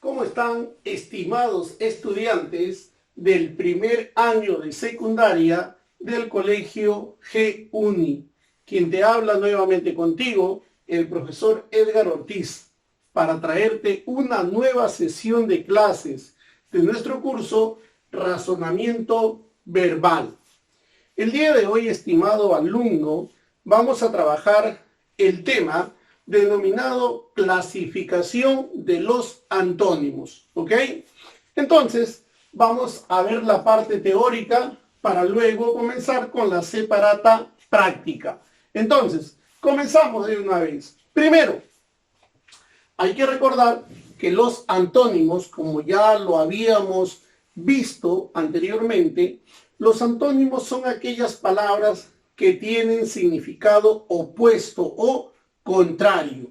¿Cómo están, estimados estudiantes del primer año de secundaria del Colegio G-Uni? Quien te habla nuevamente contigo, el profesor Edgar Ortiz, para traerte una nueva sesión de clases de nuestro curso Razonamiento Verbal. El día de hoy, estimado alumno, vamos a trabajar el tema denominado clasificación de los antónimos, ¿ok? Entonces, vamos a ver la parte teórica para luego comenzar con la separata práctica. Entonces, comenzamos de una vez. Primero, hay que recordar que los antónimos, como ya lo habíamos visto anteriormente, los antónimos son aquellas palabras que tienen significado opuesto o contrario.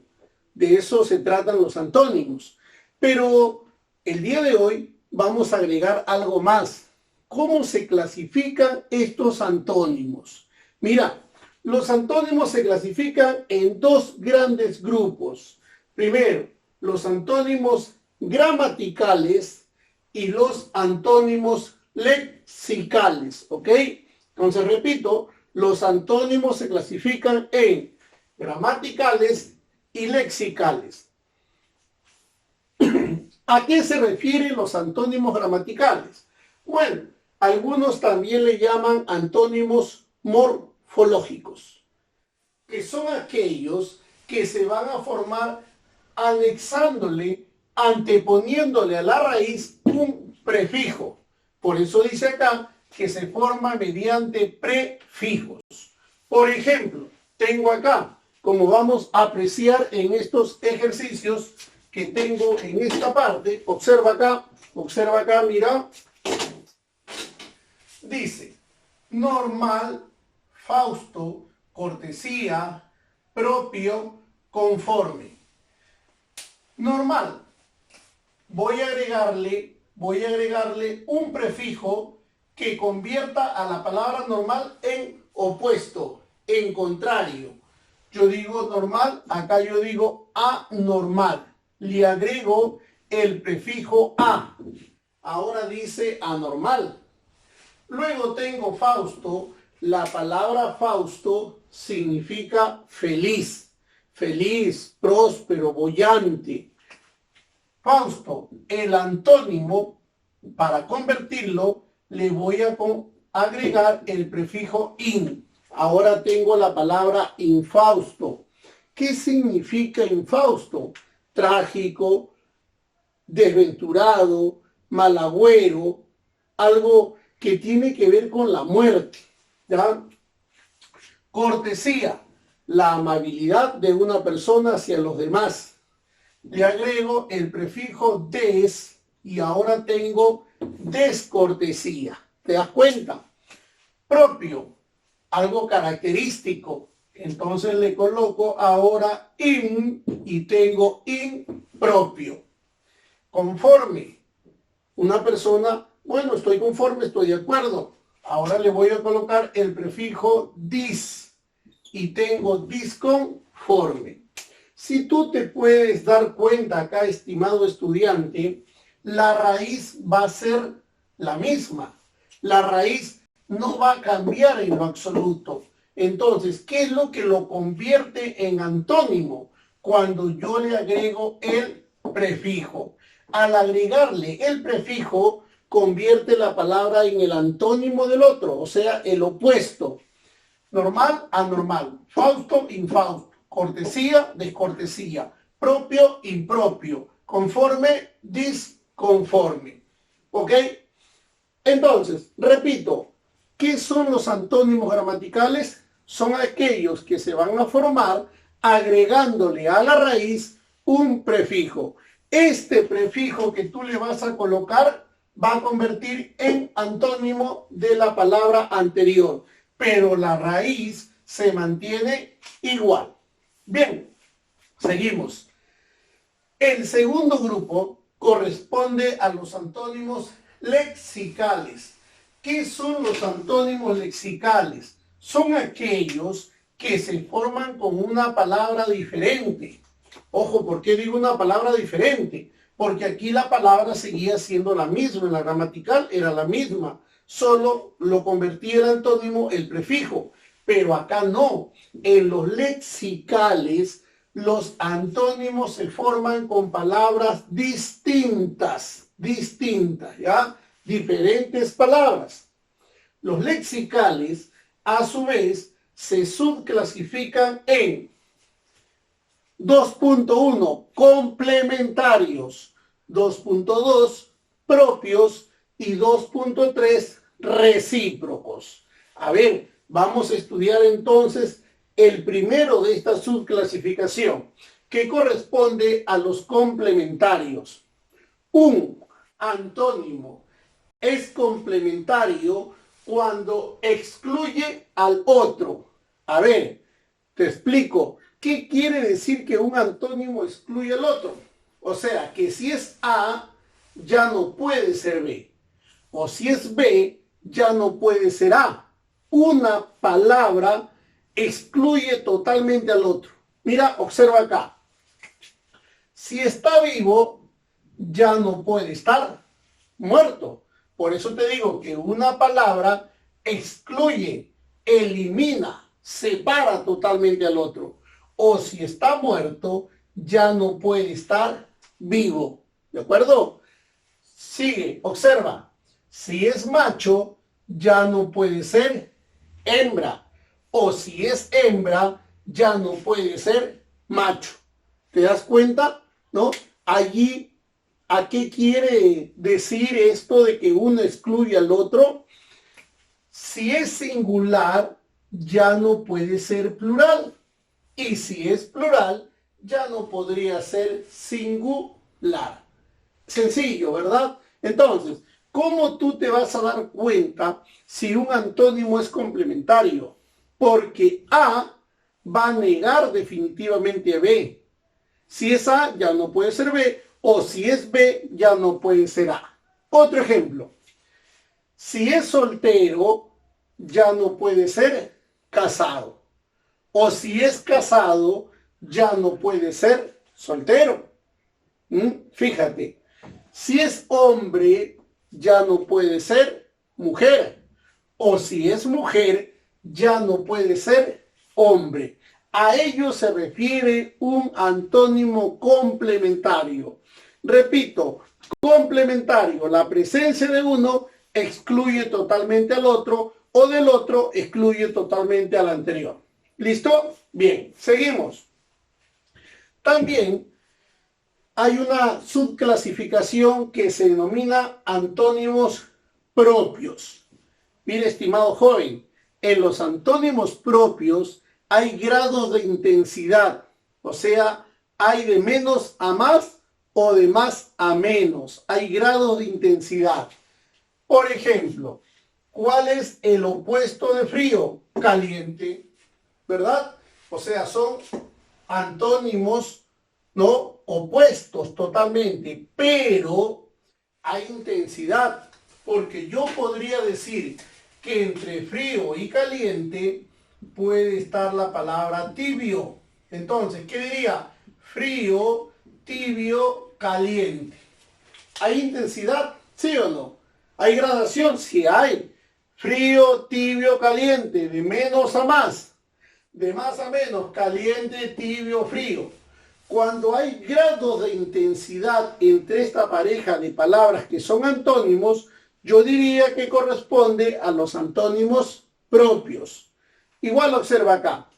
De eso se tratan los antónimos. Pero el día de hoy vamos a agregar algo más. ¿Cómo se clasifican estos antónimos? Mira, los antónimos se clasifican en dos grandes grupos. Primero, los antónimos gramaticales y los antónimos lexicales, ¿ok? Entonces, repito, los antónimos se clasifican en gramaticales y lexicales. ¿A qué se refieren los antónimos gramaticales? Bueno, algunos también le llaman antónimos morfológicos, que son aquellos que se van a formar anexándole, anteponiéndole a la raíz un prefijo. Por eso dice acá que se forma mediante prefijos. Por ejemplo, tengo acá, como vamos a apreciar en estos ejercicios que tengo en esta parte, observa acá, mira. Dice, normal, fausto, cortesía, propio, conforme. Normal. Voy a agregarle un prefijo que convierta a la palabra normal en opuesto, en contrario. Yo digo normal, acá yo digo anormal. Le agrego el prefijo a. Ahora dice anormal. Luego tengo Fausto. La palabra Fausto significa feliz. Feliz, próspero, boyante. Fausto, el antónimo, para convertirlo, le voy a agregar el prefijo in. Ahora tengo la palabra infausto. ¿Qué significa infausto? Trágico, desventurado, malagüero, algo que tiene que ver con la muerte, ¿ya? Cortesía, la amabilidad de una persona hacia los demás. Le agrego el prefijo des y ahora tengo descortesía. ¿Te das cuenta? Propio, algo característico. Entonces le coloco ahora in y tengo impropio. Conforme. Una persona, bueno, estoy conforme, estoy de acuerdo. Ahora le voy a colocar el prefijo dis y tengo disconforme. Si tú te puedes dar cuenta acá, estimado estudiante, la raíz va a ser la misma. La raíz no va a cambiar en lo absoluto. Entonces, ¿qué es lo que lo convierte en antónimo? Cuando yo le agrego el prefijo. Al agregarle el prefijo, convierte la palabra en el antónimo del otro, o sea, el opuesto. Normal, anormal. Fausto, infausto. Cortesía, descortesía. Propio, impropio. Conforme, disconforme. ¿Ok? Entonces, repito, ¿qué son los antónimos gramaticales? Son aquellos que se van a formar agregándole a la raíz un prefijo. Este prefijo que tú le vas a colocar va a convertir en antónimo de la palabra anterior, pero la raíz se mantiene igual. Bien, seguimos. El segundo grupo corresponde a los antónimos lexicales. ¿Qué son los antónimos lexicales? Son aquellos que se forman con una palabra diferente. Ojo, ¿por qué digo una palabra diferente? porque aquí la palabra seguía siendo la misma, en la gramatical era la misma, solo lo convertía en antónimo el prefijo, pero acá no. En los lexicales, los antónimos se forman con palabras distintas, ¿ya? Diferentes palabras. Los lexicales, a su vez, se subclasifican en 2.1 complementarios, 2.2 propios y 2.3 recíprocos. A ver, vamos a estudiar entonces el primero de esta subclasificación, que corresponde a los complementarios. Un antónimo es complementario cuando excluye al otro. A ver, te explico. ¿Qué quiere decir que un antónimo excluye al otro? O sea, que si es A, ya no puede ser B. O si es B, ya no puede ser A. Una palabra excluye totalmente al otro. Mira, observa acá. Si está vivo, ya no puede estar muerto. Por eso te digo que una palabra excluye, elimina, separa totalmente al otro. O si está muerto, ya no puede estar vivo. ¿De acuerdo? Sigue, observa. Si es macho, ya no puede ser hembra. O si es hembra, ya no puede ser macho. ¿Te das cuenta? ¿No? Allí, ¿a qué quiere decir esto de que uno excluye al otro? Si es singular, ya no puede ser plural. Y si es plural, ya no podría ser singular. Sencillo, ¿verdad? Entonces, ¿cómo tú te vas a dar cuenta si un antónimo es complementario? Porque A va a negar definitivamente a B. Si es A, ya no puede ser B, o si es B, ya no puede ser A. Otro ejemplo. Si es soltero, ya no puede ser casado. O si es casado, ya no puede ser soltero. Fíjate, si es hombre, ya no puede ser mujer. O si es mujer, ya no puede ser hombre. A ello se refiere un antónimo complementario. Repito, complementario, la presencia de uno excluye totalmente al otro o del otro excluye totalmente al anterior. ¿Listo? Bien, seguimos. También hay una subclasificación que se denomina antónimos propios. Mire, estimado joven, en los antónimos propios hay grados de intensidad, o sea, hay de menos a más o de más a menos, hay grados de intensidad. Por ejemplo, ¿cuál es el opuesto de frío? Caliente, ¿verdad? O sea, son antónimos, ¿no? Opuestos totalmente, pero hay intensidad, porque yo podría decir que entre frío y caliente puede estar la palabra tibio. Entonces, ¿qué diría? Frío, tibio, caliente. ¿Hay intensidad? ¿Sí o no? ¿Hay gradación? Sí hay. Frío, tibio, caliente, de menos a más, de más a menos, caliente, tibio, frío. Cuando hay grados de intensidad entre esta pareja de palabras que son antónimos, yo diría que corresponde a los antónimos propios. Igual observa acá.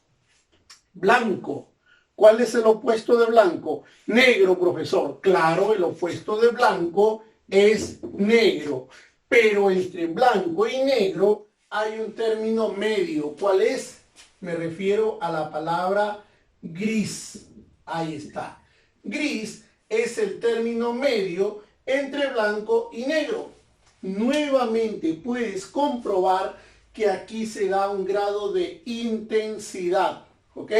Blanco. ¿Cuál es el opuesto de blanco? Negro, profesor. Claro, el opuesto de blanco es negro. Pero entre blanco y negro hay un término medio. ¿Cuál es? Me refiero a la palabra gris. Ahí está. Gris es el término medio entre blanco y negro. Nuevamente puedes comprobar que aquí se da un grado de intensidad. ¿Ok?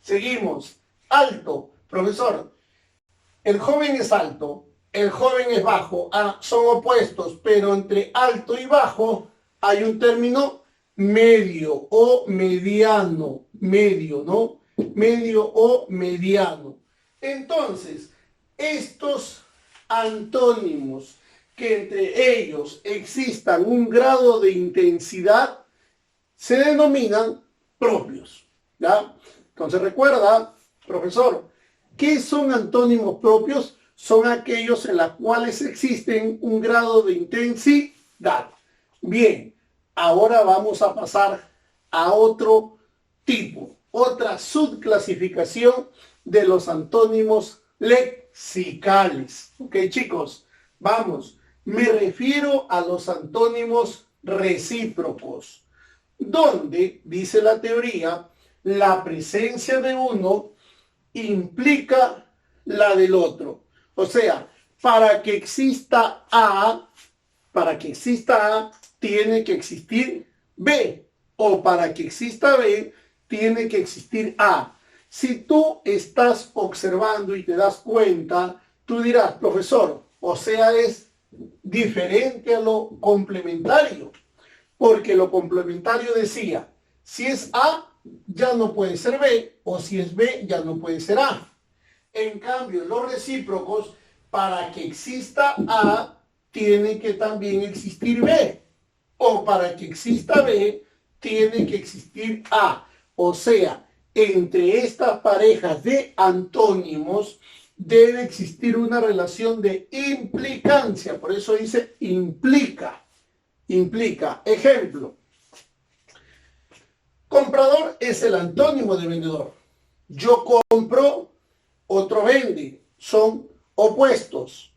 Seguimos. Alto. Profesor, el joven es alto, el joven es bajo. Son opuestos, pero entre alto y bajo hay un término medio o mediano. Medio, ¿no? Medio o mediano. Entonces, estos antónimos que entre ellos existan un grado de intensidad se denominan propios, ¿ya? Entonces recuerda, profesor, ¿qué son antónimos propios? Son aquellos en los cuales existen un grado de intensidad. Bien, ahora vamos a pasar a otro tipo, otra subclasificación de los antónimos lexicales. ¿Ok, chicos? Vamos, me refiero a los antónimos recíprocos, donde, dice la teoría, la presencia de uno implica la del otro. O sea, para que exista A, tiene que existir B. O para que exista B, tiene que existir A. Si tú estás observando y te das cuenta, tú dirás, profesor, o sea, es diferente a lo complementario. Porque lo complementario decía, si es A, ya no puede ser B, o si es B, ya no puede ser A. En cambio, los recíprocos, para que exista A, tiene que también existir B. O para que exista B, tiene que existir A. O sea, entre estas parejas de antónimos debe existir una relación de implicancia. Por eso dice implica. Implica. Ejemplo. Comprador es el antónimo de vendedor. Yo compro, otro vende. Son opuestos.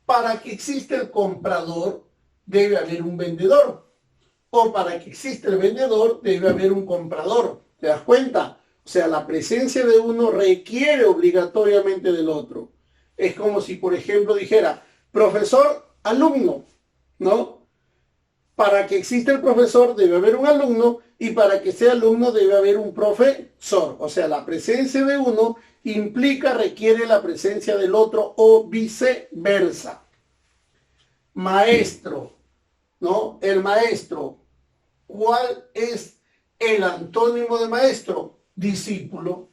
Para que exista el comprador, debe haber un vendedor. O para que exista el vendedor, debe haber un comprador. ¿Te das cuenta? O sea, la presencia de uno requiere obligatoriamente del otro. Es como si, por ejemplo, dijera, profesor, alumno, ¿no? Para que exista el profesor debe haber un alumno y para que sea alumno debe haber un profesor. O sea, la presencia de uno implica, requiere la presencia del otro o viceversa. Maestro, ¿no? El maestro. ¿Cuál es el antónimo de maestro? Discípulo.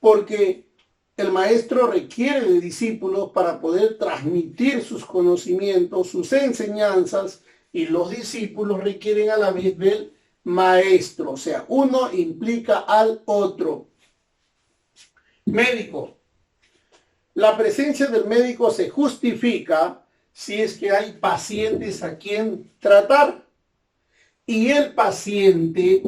Porque el maestro requiere de discípulos para poder transmitir sus conocimientos, sus enseñanzas, y los discípulos requieren a la vez del maestro. O sea, uno implica al otro. Médico. La presencia del médico se justifica si es que hay pacientes a quien tratar. Y el paciente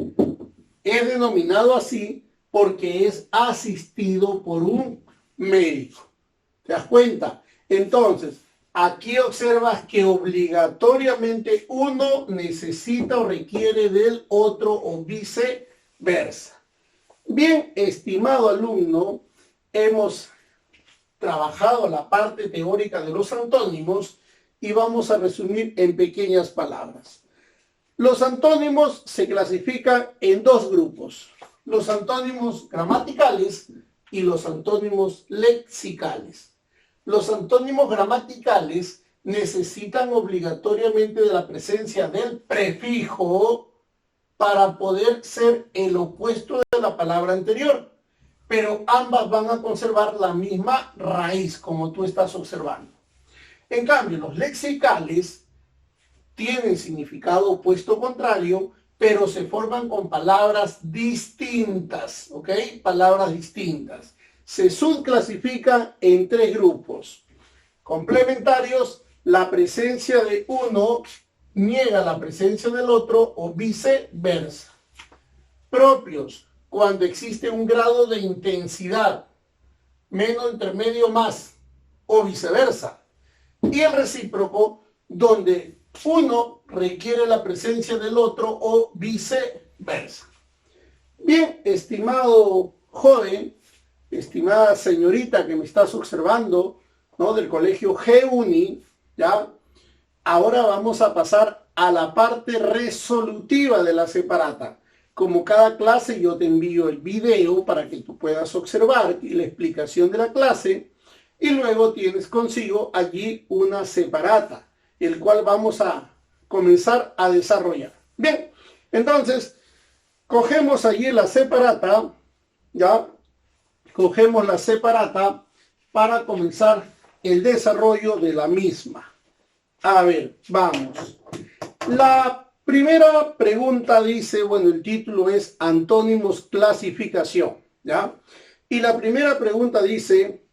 es denominado así porque es asistido por un médico. ¿Te das cuenta? Entonces, aquí observas que obligatoriamente uno necesita o requiere del otro o viceversa. Bien, estimado alumno, hemos trabajado la parte teórica de los antónimos y vamos a resumir en pequeñas palabras. Los antónimos se clasifican en dos grupos, los antónimos gramaticales y los antónimos lexicales. Los antónimos gramaticales necesitan obligatoriamente de la presencia del prefijo para poder ser el opuesto de la palabra anterior, pero ambas van a conservar la misma raíz, como tú estás observando. En cambio, los lexicales tienen significado opuesto contrario, pero se forman con palabras distintas, ¿ok? Palabras distintas. Se subclasifican en tres grupos. Complementarios, la presencia de uno niega la presencia del otro o viceversa. Propios, cuando existe un grado de intensidad, menos, intermedio, más, o viceversa. Y el recíproco, donde uno requiere la presencia del otro o viceversa. Bien, estimado joven, estimada señorita que me estás observando, ¿no? Del colegio G-Uni, ¿ya? Ahora vamos a pasar a la parte resolutiva de la separata. Como cada clase yo te envío el video para que tú puedas observar y la explicación de la clase y luego tienes consigo allí una separata, el cual vamos a comenzar a desarrollar. Bien, entonces, cogemos allí la separata, ¿ya? Cogemos la separata para comenzar el desarrollo de la misma. A ver, vamos. La primera pregunta dice, bueno, el título es Antónimos clasificación, ¿ya? Y la primera pregunta dice,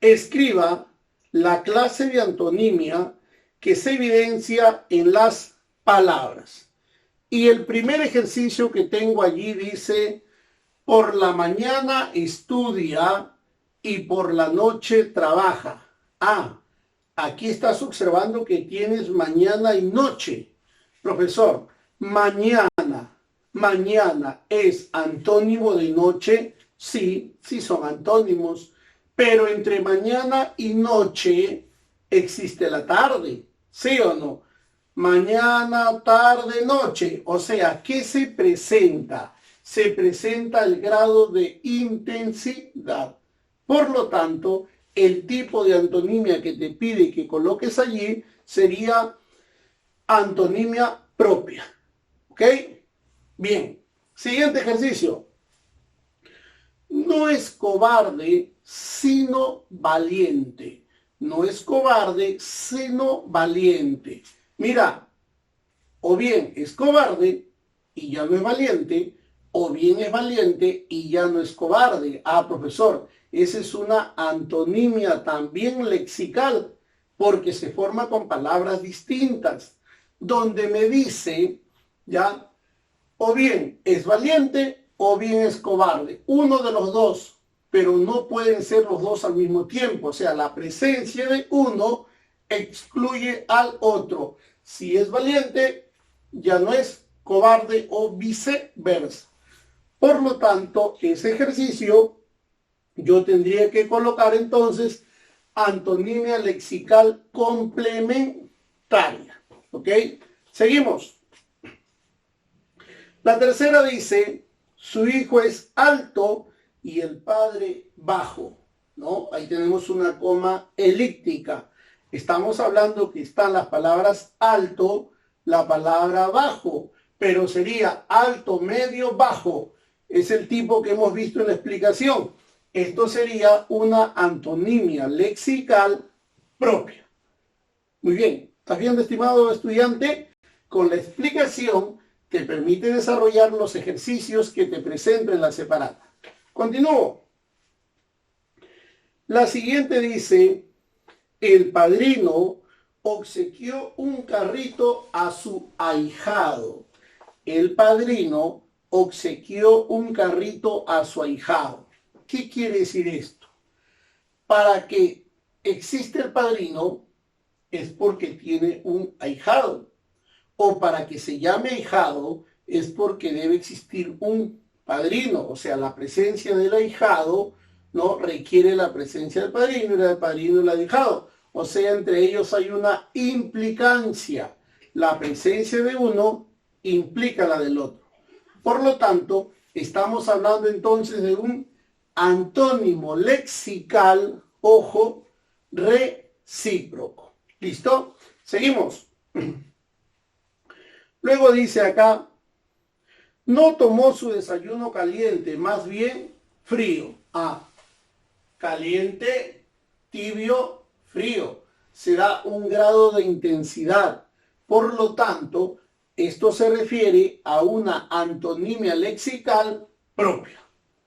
escriba la clase de antonimia que se evidencia en las palabras. Y el primer ejercicio que tengo allí dice, por la mañana estudia y por la noche trabaja. Ah, aquí estás observando que tienes mañana y noche. Profesor, mañana es antónimo de noche. Sí, sí son antónimos. Pero entre mañana y noche existe la tarde. ¿Sí o no? Mañana, tarde, noche. O sea, ¿qué se presenta? Se presenta el grado de intensidad. Por lo tanto, el tipo de antonimia que te pide que coloques allí sería antonimia propia. ¿Ok? Bien. Siguiente ejercicio. No es cobarde, sino valiente. No es cobarde, sino valiente. Mira, o bien es cobarde y ya no es valiente, o bien es valiente y ya no es cobarde. Ah, profesor, esa es una antonimia también lexical, porque se forma con palabras distintas, donde me dice, ya, o bien es valiente o bien es cobarde. Uno de los dos, pero no pueden ser los dos al mismo tiempo. O sea, la presencia de uno excluye al otro. Si es valiente, ya no es cobarde o viceversa. Por lo tanto, ese ejercicio yo tendría que colocar entonces antonimia lexical complementaria. ¿Ok? Seguimos. La tercera dice, su hijo es alto y el padre bajo, ¿no? Ahí tenemos una coma elíptica. Estamos hablando que están las palabras alto, la palabra bajo, pero sería alto, medio, bajo. Es el tipo que hemos visto en la explicación. Esto sería una antonimia lexical propia. Muy bien, ¿estás viendo, estimado estudiante? Con la explicación te permite desarrollar los ejercicios que te presento en la separata. Continúo. La siguiente dice, el padrino obsequió un carrito a su ahijado. El padrino obsequió un carrito a su ahijado. ¿Qué quiere decir esto? Para que exista el padrino es porque tiene un ahijado. O para que se llame ahijado es porque debe existir un padrino. O sea, la presencia del ahijado no requiere la presencia del padrino y la del padrino el ahijado. O sea, entre ellos hay una implicancia. La presencia de uno implica la del otro. Por lo tanto, estamos hablando entonces de un antónimo lexical, ojo, recíproco. ¿Listo? Seguimos. Luego dice acá, no tomó su desayuno caliente, más bien frío. Ah, caliente, tibio, frío. Se da un grado de intensidad. Por lo tanto, esto se refiere a una antonimia lexical propia.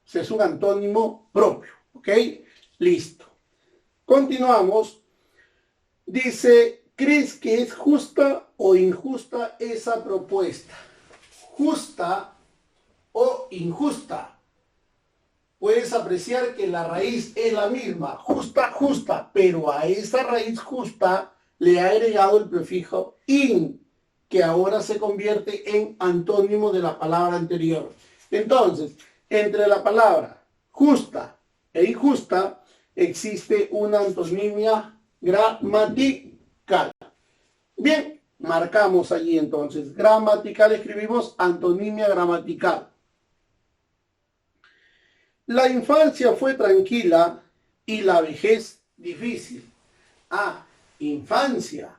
O sea, es un antónimo propio. ¿Ok? Listo. Continuamos. Dice, ¿crees que es justa o injusta esa propuesta? Justa o injusta. Puedes apreciar que la raíz es la misma, justa, justa, pero a esa raíz justa le ha agregado el prefijo in, que ahora se convierte en antónimo de la palabra anterior. Entonces, entre la palabra justa e injusta existe una antonimia gramatical. Bien, marcamos allí entonces. Gramatical, escribimos antonimia gramatical. La infancia fue tranquila y la vejez difícil. Ah, infancia,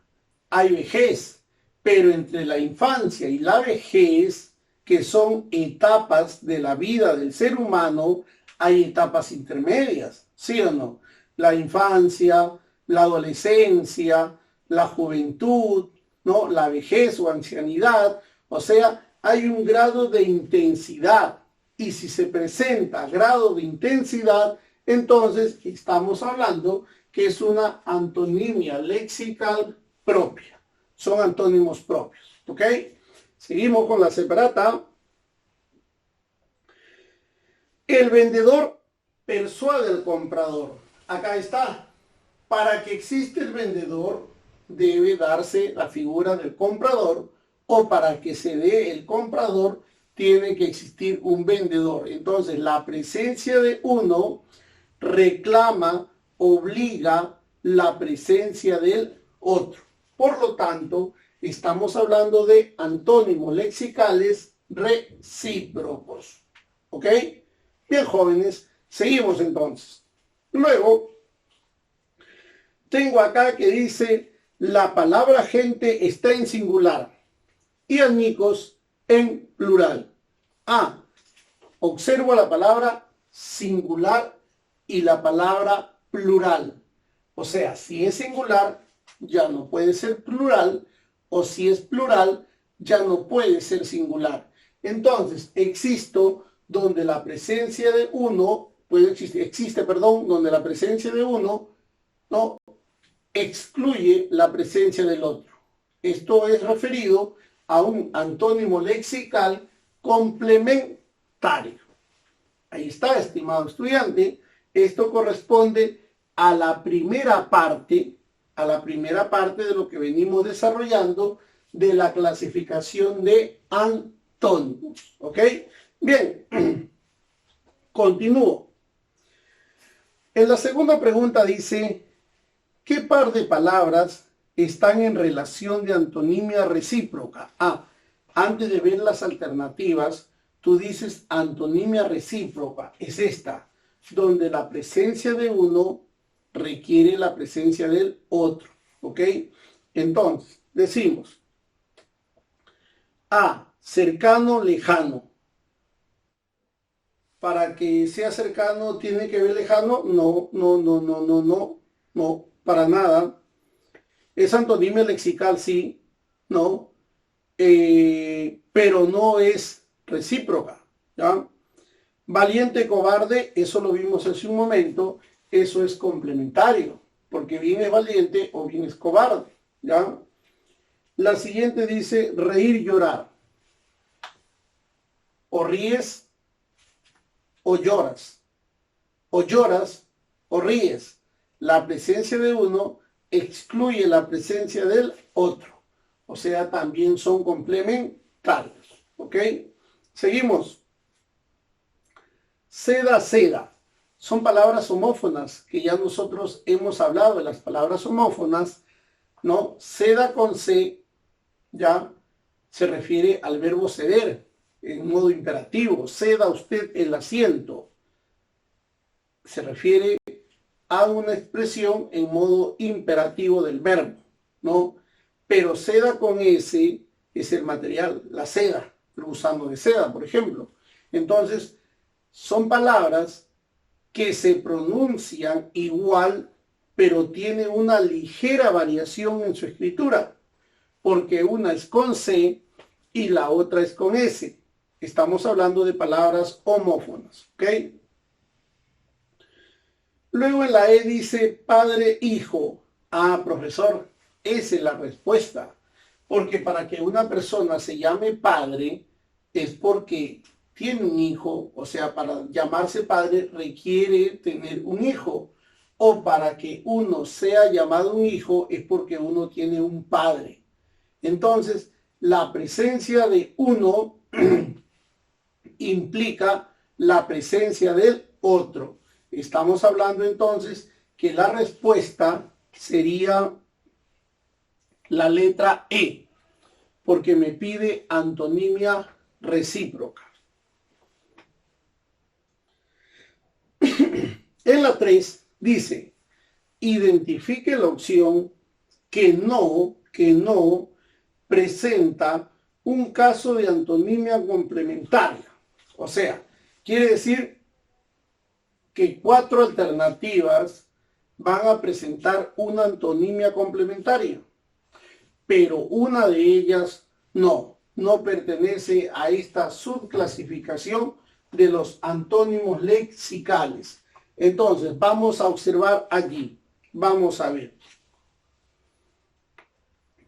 hay vejez, pero entre la infancia y la vejez, que son etapas de la vida del ser humano, hay etapas intermedias, ¿sí o no? la infancia, la adolescencia, la juventud, ¿no? La vejez o ancianidad. O sea, hay un grado de intensidad. Y si se presenta grado de intensidad, entonces estamos hablando que es una antonimia lexical propia. Son antónimos propios. ¿Ok? Seguimos con la separata. El vendedor persuade al comprador. Acá está. Para que exista el vendedor, debe darse la figura del comprador, o para que se dé el comprador, tiene que existir un vendedor. Entonces, la presencia de uno reclama, obliga la presencia del otro. Por lo tanto, estamos hablando de antónimos lexicales recíprocos. ¿Ok? Bien, jóvenes, seguimos entonces. Luego, tengo acá que dice, la palabra gente está en singular y amigos en plural. Observo la palabra singular y la palabra plural. O sea, si es singular, ya no puede ser plural, o si es plural, ya no puede ser singular. Entonces, existo donde la presencia de uno, donde la presencia de uno, no excluye la presencia del otro. Esto es referido a un antónimo lexical complementario. Ahí está, estimado estudiante. Esto corresponde a la primera parte de lo que venimos desarrollando de la clasificación de antónimos. ¿Ok? Bien, continúo. En la segunda pregunta dice, ¿qué par de palabras están en relación de antonimia recíproca? Antes de ver las alternativas, tú dices antonimia recíproca. Es esta, donde la presencia de uno requiere la presencia del otro. ¿Ok? Entonces, decimos cercano, lejano. Para que sea cercano, ¿tiene que ver lejano? No, para nada. Es antonimia lexical, sí, no, pero no es recíproca, ¿ya? Valiente, cobarde, eso lo vimos hace un momento, eso es complementario, porque bien es valiente o bien es cobarde, ¿ya? La siguiente dice reír, llorar. O ríes o lloras. O lloras o ríes. La presencia de uno excluye la presencia del otro. O sea, también son complementarios. ¿Ok? Seguimos. Seda, seda. Son palabras homófonas que ya nosotros hemos hablado de las palabras homófonas, ¿no? Seda con C, ya se refiere al verbo ceder en modo imperativo. Ceda usted el asiento. Se refiere a una expresión en modo imperativo del verbo, ¿no? Pero seda con S es el material, la seda, el gusano de seda, por ejemplo. Entonces, son palabras que se pronuncian igual, pero tiene una ligera variación en su escritura, porque una es con C y la otra es con S. Estamos hablando de palabras homófonas, ¿ok? Luego en la E dice padre, hijo. Profesor, esa es la respuesta. Porque para que una persona se llame padre es porque tiene un hijo. O sea, para llamarse padre requiere tener un hijo. O para que uno sea llamado un hijo es porque uno tiene un padre. Entonces, la presencia de uno implica la presencia del otro. Estamos hablando entonces que la respuesta sería la letra E, porque me pide antonimia recíproca. En la 3 dice, identifique la opción que no presenta un caso de antonimia complementaria. O sea, quiere decir que 4 alternativas van a presentar una antonimia complementaria, pero una de ellas no pertenece a esta subclasificación de los antónimos lexicales. Entonces, vamos a observar allí. Vamos a ver.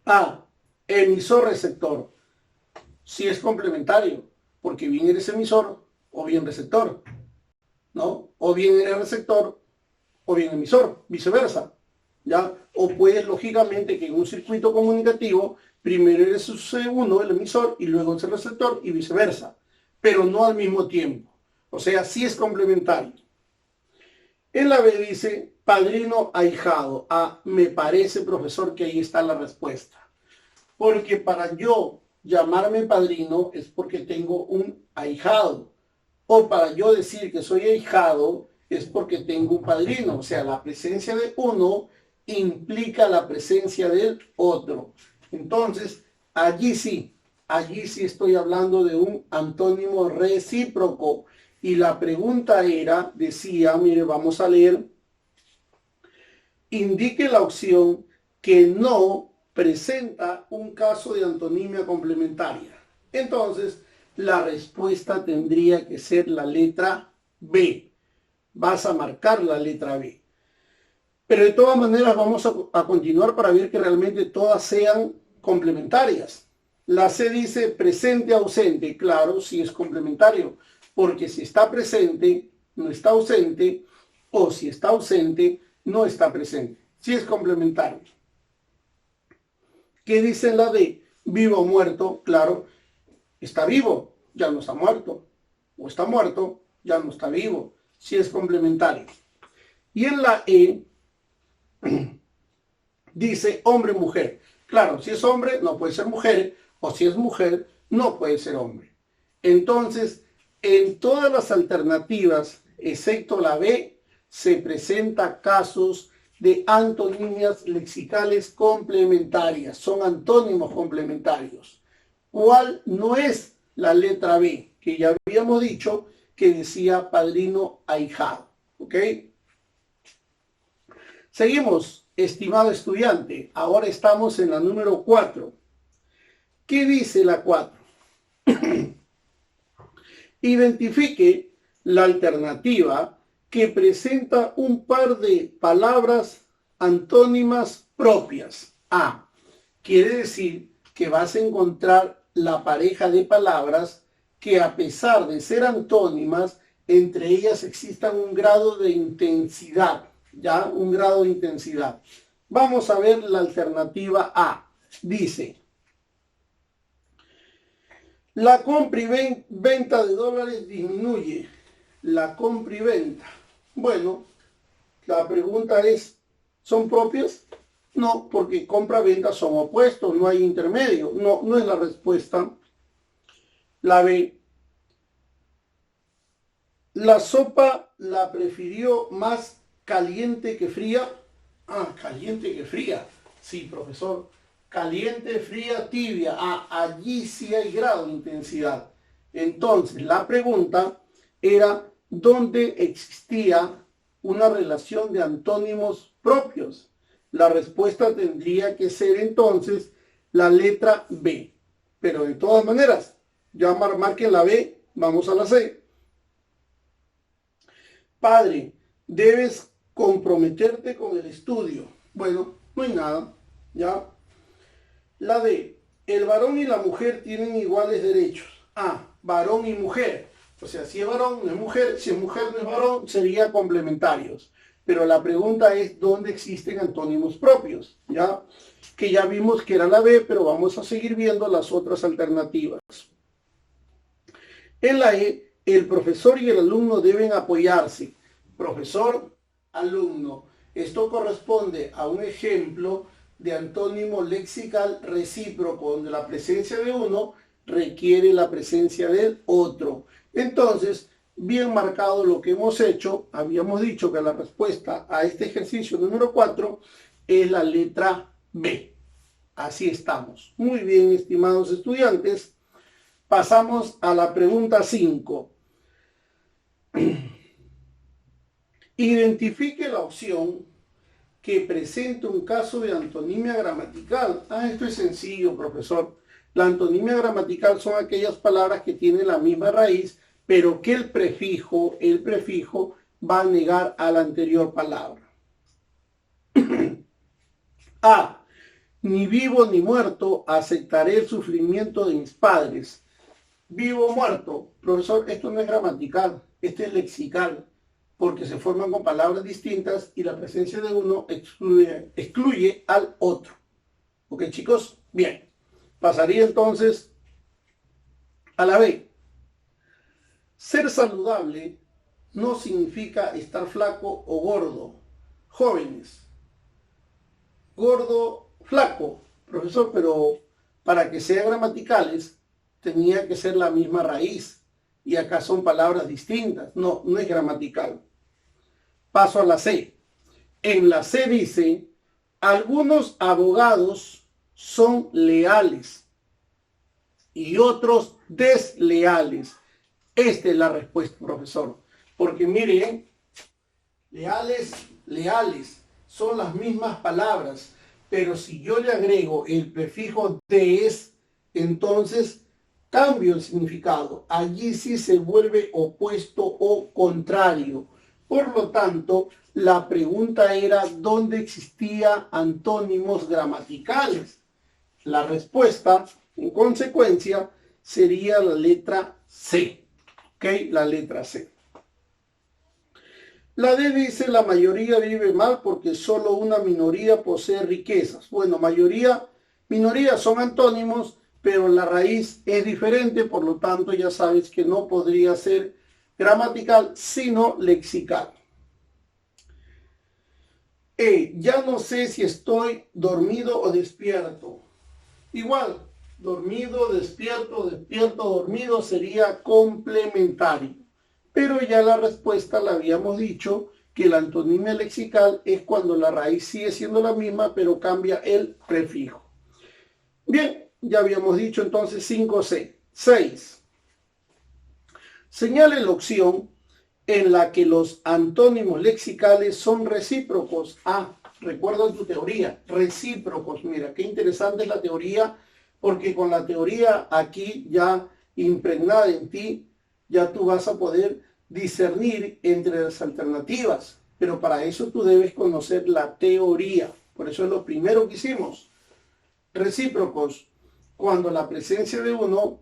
A, emisor-receptor. Si es complementario, porque bien eres emisor o bien receptor, ¿no? O bien eres receptor o bien emisor, viceversa, ¿ya? O puedes, lógicamente, que en un circuito comunicativo, primero eres uno, el emisor, y luego es el receptor, y viceversa, pero no al mismo tiempo. O sea, sí es complementario. En la B dice padrino ahijado. Ah, me parece, profesor, que ahí está la respuesta. Porque para yo llamarme padrino es porque tengo un ahijado. O para yo decir que soy ahijado es porque tengo un padrino. O sea, la presencia de uno implica la presencia del otro. Entonces, allí sí estoy hablando de un antónimo recíproco. Y la pregunta era, decía, mire, vamos a leer, indique la opción que no presenta un caso de antonimia complementaria. Entonces, la respuesta tendría que ser la letra B. Vas a marcar la letra B. Pero de todas maneras vamos a continuar para ver que realmente todas sean complementarias. La C dice presente ausente. Claro, sí es complementario, porque si está presente, no está ausente, o si está ausente, no está presente. Sí es complementario. ¿Qué dice la D? Vivo o muerto. Claro, está vivo, ya no está muerto. O está muerto, ya no está vivo. Sí es complementario. Y en la E dice hombre-mujer. Claro, si es hombre, no puede ser mujer, o si es mujer, no puede ser hombre. Entonces, en todas las alternativas, excepto la B, se presenta casos de antonimias lexicales complementarias. Son antónimos complementarios. ¿Cuál no es la letra B? Que ya habíamos dicho que decía padrino ahijado. ¿Ok? Seguimos, estimado estudiante. Ahora estamos en la número 4. ¿Qué dice la 4? Identifique la alternativa que presenta un par de palabras antónimas propias. A. Quiere decir que vas a encontrar la pareja de palabras que, a pesar de ser antónimas, entre ellas existan un grado de intensidad. ¿Ya? Un grado de intensidad. Vamos a ver la alternativa A. Dice, la compra y venta de dólares disminuye. La compra y venta. Bueno, la pregunta es, ¿son propias? No, porque compra-venta son opuestos, no hay intermedio. No es la respuesta. La B. La sopa la prefirió más caliente que fría. Ah, caliente que fría. Sí, profesor. Caliente, fría, tibia. Ah, allí sí hay grado de intensidad. Entonces, la pregunta era dónde existía una relación de antónimos propios. La respuesta tendría que ser entonces la letra B. Pero de todas maneras, ya marquen la B, vamos a la C. Padre, debes comprometerte con el estudio. Bueno, no hay nada, ¿ya? La D, el varón y la mujer tienen iguales derechos. Ah, varón y mujer. O sea, si es varón, no es mujer. Si es mujer, no es varón, serían complementarios. Pero la pregunta es, ¿dónde existen antónimos propios? ¿Ya? Que ya vimos que era la B, pero vamos a seguir viendo las otras alternativas. En la E, el profesor y el alumno deben apoyarse. Profesor, alumno. Esto corresponde a un ejemplo de antónimo lexical recíproco, donde la presencia de uno requiere la presencia del otro. Entonces, bien marcado lo que hemos hecho, habíamos dicho que la respuesta a este ejercicio número 4 es la letra B. Así estamos. Muy bien, estimados estudiantes. Pasamos a la pregunta 5. Identifique la opción que presente un caso de antonimia gramatical. Ah, esto es sencillo, profesor. La antonimia gramatical son aquellas palabras que tienen la misma raíz, pero que el prefijo va a negar a la anterior palabra. A. Ni vivo ni muerto aceptaré el sufrimiento de mis padres. Vivo o muerto. Profesor, esto no es gramatical, esto es lexical, porque se forman con palabras distintas y la presencia de uno excluye al otro. ¿Ok, chicos? Bien. Pasaría entonces a la B. Ser saludable no significa estar flaco o gordo. Jóvenes. Gordo, flaco. Profesor, pero para que sean gramaticales tenía que ser la misma raíz. Y acá son palabras distintas. No, no es gramatical. Paso a la C. En la C dice, algunos abogados son leales y otros desleales. Esta es la respuesta, profesor. Porque miren, leales, son las mismas palabras, pero si yo le agrego el prefijo des, entonces cambio el significado. Allí sí se vuelve opuesto o contrario. Por lo tanto, la pregunta era ¿dónde existían antónimos gramaticales? La respuesta, en consecuencia, sería la letra C. ¿Ok? La letra C. La D dice la mayoría vive mal porque solo una minoría posee riquezas. Bueno, mayoría, minoría son antónimos, pero la raíz es diferente, por lo tanto ya sabes que no podría ser gramatical, sino lexical. Ya no sé si estoy dormido o despierto. Igual, dormido, despierto, dormido sería complementario. Pero ya la respuesta la habíamos dicho, que la antonimia lexical es cuando la raíz sigue siendo la misma, pero cambia el prefijo. Bien, ya habíamos dicho entonces 5C. 6. Señale la opción en la que los antónimos lexicales son recíprocos. Ah, recuerda tu teoría, recíprocos. Mira, qué interesante es la teoría, porque con la teoría aquí ya impregnada en ti, ya tú vas a poder discernir entre las alternativas. Pero para eso tú debes conocer la teoría. Por eso es lo primero que hicimos. Recíprocos, cuando la presencia de uno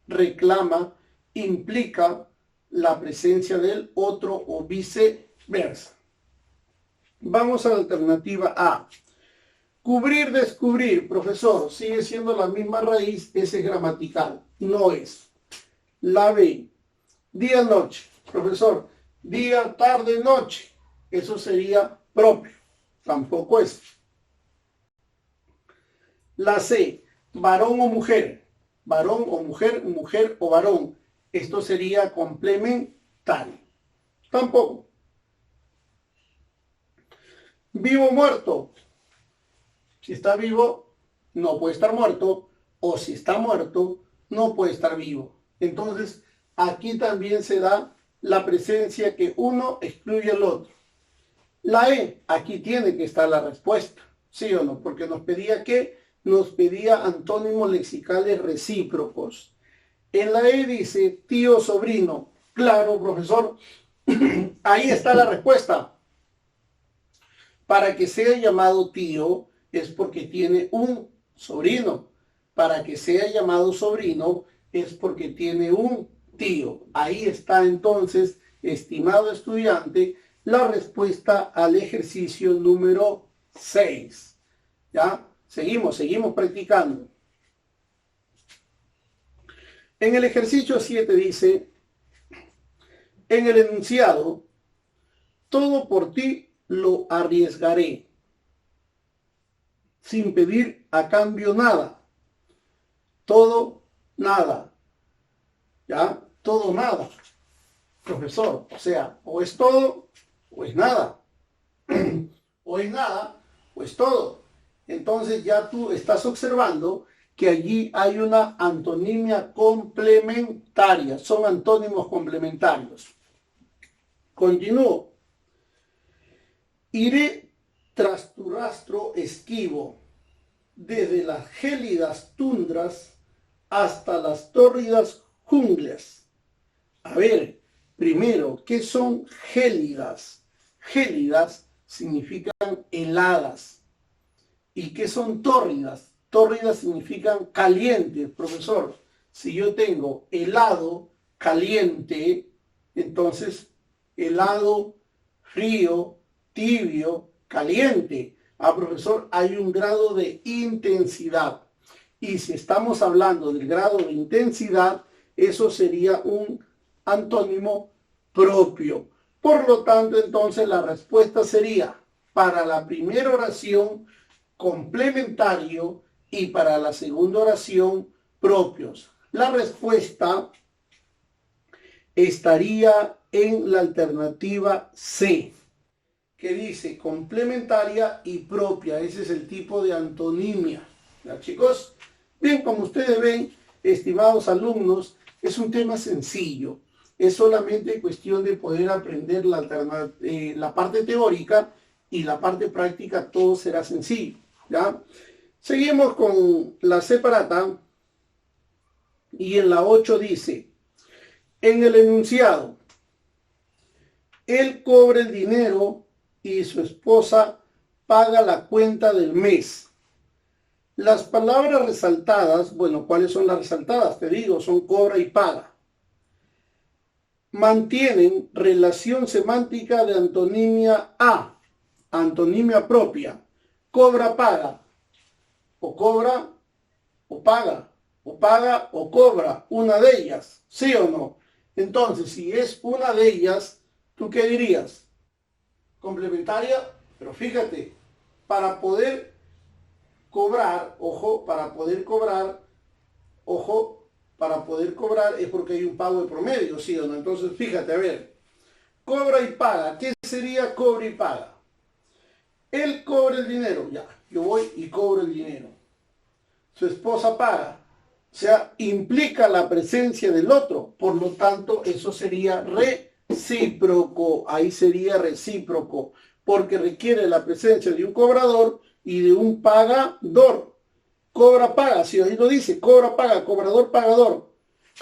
reclama, implica la presencia del otro o viceversa. Vamos a la alternativa A. Cubrir, descubrir. Profesor, sigue siendo la misma raíz, ese es gramatical. No es. La B. Día, noche. Profesor, día, tarde, noche. Eso sería propio. Tampoco es. La C. Varón o mujer. Varón o mujer, mujer o varón. Esto sería complementario. Tampoco. Vivo o muerto. Si está vivo, no puede estar muerto. O si está muerto, no puede estar vivo. Entonces, aquí también se da la presencia que uno excluye al otro. La E, aquí tiene que estar la respuesta. ¿Sí o no? Porque nos pedía ¿qué? Nos pedía antónimos lexicales recíprocos. En la E dice tío, sobrino. Claro, profesor. Ahí está la respuesta. Para que sea llamado tío es porque tiene un sobrino. Para que sea llamado sobrino es porque tiene un tío. Ahí está entonces, estimado estudiante, la respuesta al ejercicio número 6. ¿Ya? Seguimos practicando. En el ejercicio 7 dice, en el enunciado, todo por ti lo arriesgaré, sin pedir a cambio nada. Todo, nada. ¿Ya? Todo, nada. Profesor, o sea, o es todo, o es nada. O es nada, o es todo. Entonces ya tú estás observando que allí hay una antonimia complementaria. Son antónimos complementarios. Continúo. Iré tras tu rastro esquivo, desde las gélidas tundras hasta las tórridas junglas. A ver, primero, ¿qué son gélidas? Gélidas significan heladas. ¿Y qué son tórridas? Tórridas significan calientes, profesor. Si yo tengo helado, caliente, entonces helado, frío, tibio, caliente. Profesor, hay un grado de intensidad. Y si estamos hablando del grado de intensidad, eso sería un antónimo propio. Por lo tanto, entonces la respuesta sería para la primera oración complementario y para la segunda oración propios. La respuesta estaría en la alternativa C, que dice complementaria y propia. Ese es el tipo de antonimia. ¿Ya, chicos? Bien, como ustedes ven, estimados alumnos, es un tema sencillo. Es solamente cuestión de poder aprender la parte teórica y la parte práctica, todo será sencillo. ¿Ya? Seguimos con la separata y en la 8 dice, en el enunciado, él cobra el dinero y su esposa paga la cuenta del mes. Las palabras resaltadas, bueno, ¿cuáles son las resaltadas? Te digo, son cobra y paga. Mantienen relación semántica de antonimia a, antonimia propia. Cobra, paga. O cobra o paga. O paga o cobra. Una de ellas. ¿Sí o no? Entonces, si es una de ellas, ¿tú qué dirías? Complementaria, pero fíjate, para poder cobrar, ojo, para poder cobrar es porque hay un pago de promedio, ¿sí o no? Entonces, fíjate, a ver, cobra y paga, ¿qué sería cobra y paga? Él cobra el dinero, ya, yo voy y cobro el dinero. Su esposa paga, o sea, implica la presencia del otro, por lo tanto, eso sería recíproco, ahí sería recíproco, porque requiere la presencia de un cobrador y de un pagador. Cobra, paga, si ahí lo dice, cobra, paga, cobrador, pagador.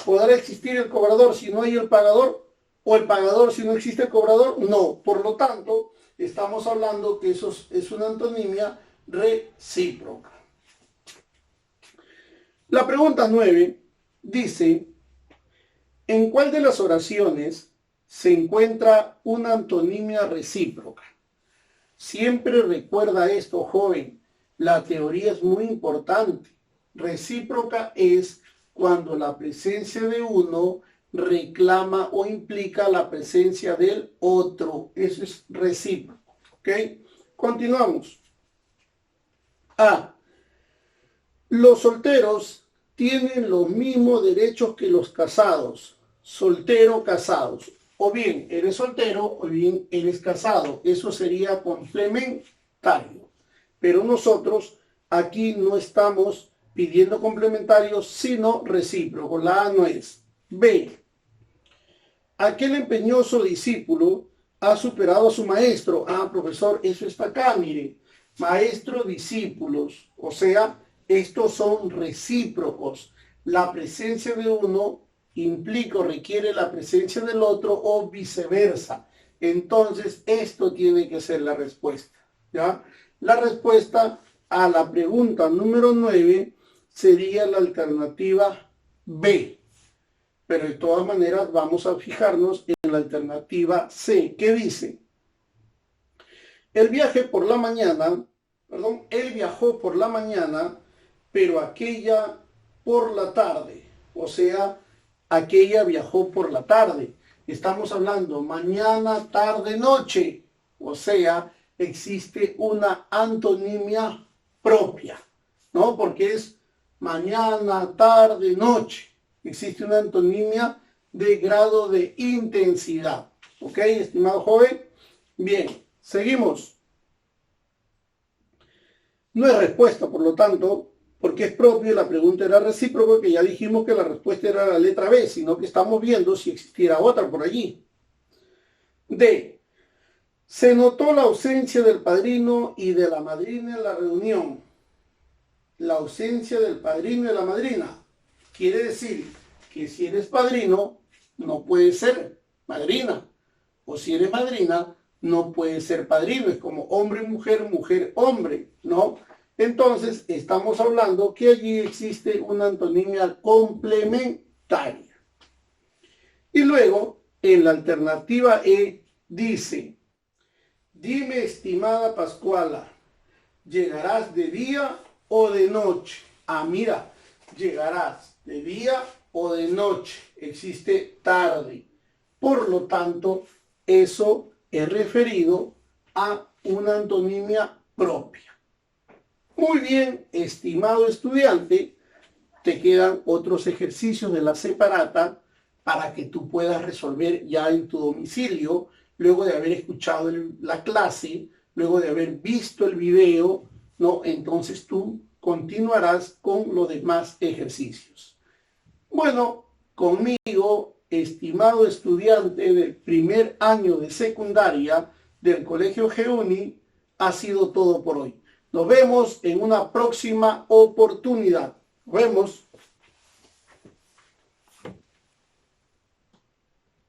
¿Podrá existir el cobrador si no hay el pagador? ¿O el pagador si no existe el cobrador? No. Por lo tanto, estamos hablando que eso es una antonimia recíproca. La pregunta 9 dice, ¿en cuál de las oraciones se encuentra una antonimia recíproca? Siempre recuerda esto, joven. La teoría es muy importante. Recíproca es cuando la presencia de uno reclama o implica la presencia del otro. Eso es recíproco. ¿Ok? Continuamos. A. Los solteros tienen los mismos derechos que los casados. Soltero, casados. O bien eres soltero o bien eres casado. Eso sería complementario. Pero nosotros aquí no estamos pidiendo complementarios, sino recíprocos. La A no es. B. Aquel empeñoso discípulo ha superado a su maestro. Profesor, eso está acá, mire. Maestro, discípulos. O sea, estos son recíprocos. La presencia de uno implica o requiere la presencia del otro o viceversa. Entonces, esto tiene que ser la respuesta. ¿Ya? La respuesta a la pregunta número 9 sería la alternativa B. Pero de todas maneras vamos a fijarnos en la alternativa C. ¿Qué dice? Él viajó por la mañana, pero aquella por la tarde. O sea, aquella viajó por la tarde. Estamos hablando mañana, tarde, noche. O sea, existe una antonimia propia, ¿no? Porque es mañana, tarde, noche. Existe una antonimia de grado de intensidad. ¿Ok, estimado joven? Bien, seguimos. No es respuesta, por lo tanto, porque es propio, la pregunta era recíproca, que ya dijimos que la respuesta era la letra B, sino que estamos viendo si existiera otra por allí. D. Se notó la ausencia del padrino y de la madrina en la reunión. La ausencia del padrino y de la madrina quiere decir que si eres padrino, no puedes ser madrina. O si eres madrina, no puedes ser padrino. Es como hombre, mujer, mujer, hombre, ¿no? Entonces, estamos hablando que allí existe una antonimia complementaria. Y luego, en la alternativa E, dice: dime, estimada Pascuala, ¿llegarás de día o de noche? Ah, mira, llegarás de día o de noche. Existe tarde. Por lo tanto, eso es referido a una antonimia propia. Muy bien, estimado estudiante, te quedan otros ejercicios de la separata para que tú puedas resolver ya en tu domicilio, luego de haber escuchado la clase, luego de haber visto el video, ¿no? Entonces tú continuarás con los demás ejercicios. Bueno, conmigo, estimado estudiante del primer año de secundaria del Colegio GUNI, ha sido todo por hoy. Nos vemos en una próxima oportunidad. Nos vemos.